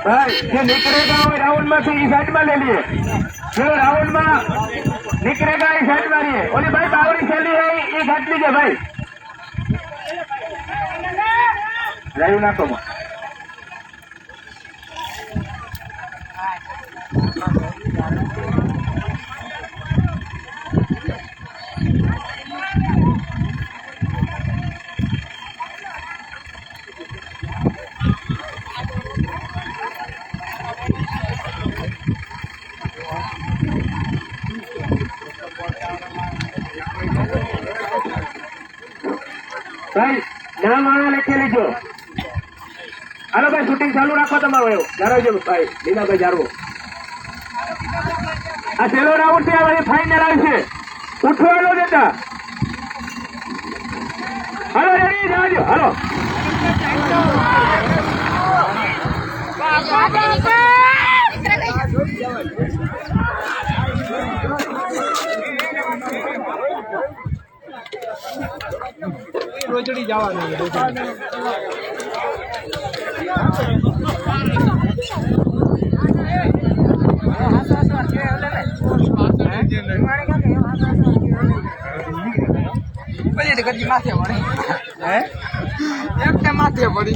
भाई ये निकलेगा और राउंड में से इस साइड में ले लिए जो राउंड में निकलेगा इस साइड में लिए बोले भाई बावरी चली है ये घट लीजिए भाई लाइव ना कमो भाई नाम आना लिखे लीजो हालो भाई शूटिंग चालू रखो तमारो जारो भाई लीला भाई जारवो आ छेल्लो राउंड थी भाई फाइनल आवशे उठवानो देता हालो रेडी जाओ हालो रोजड़ी जवानी माथे पड़ी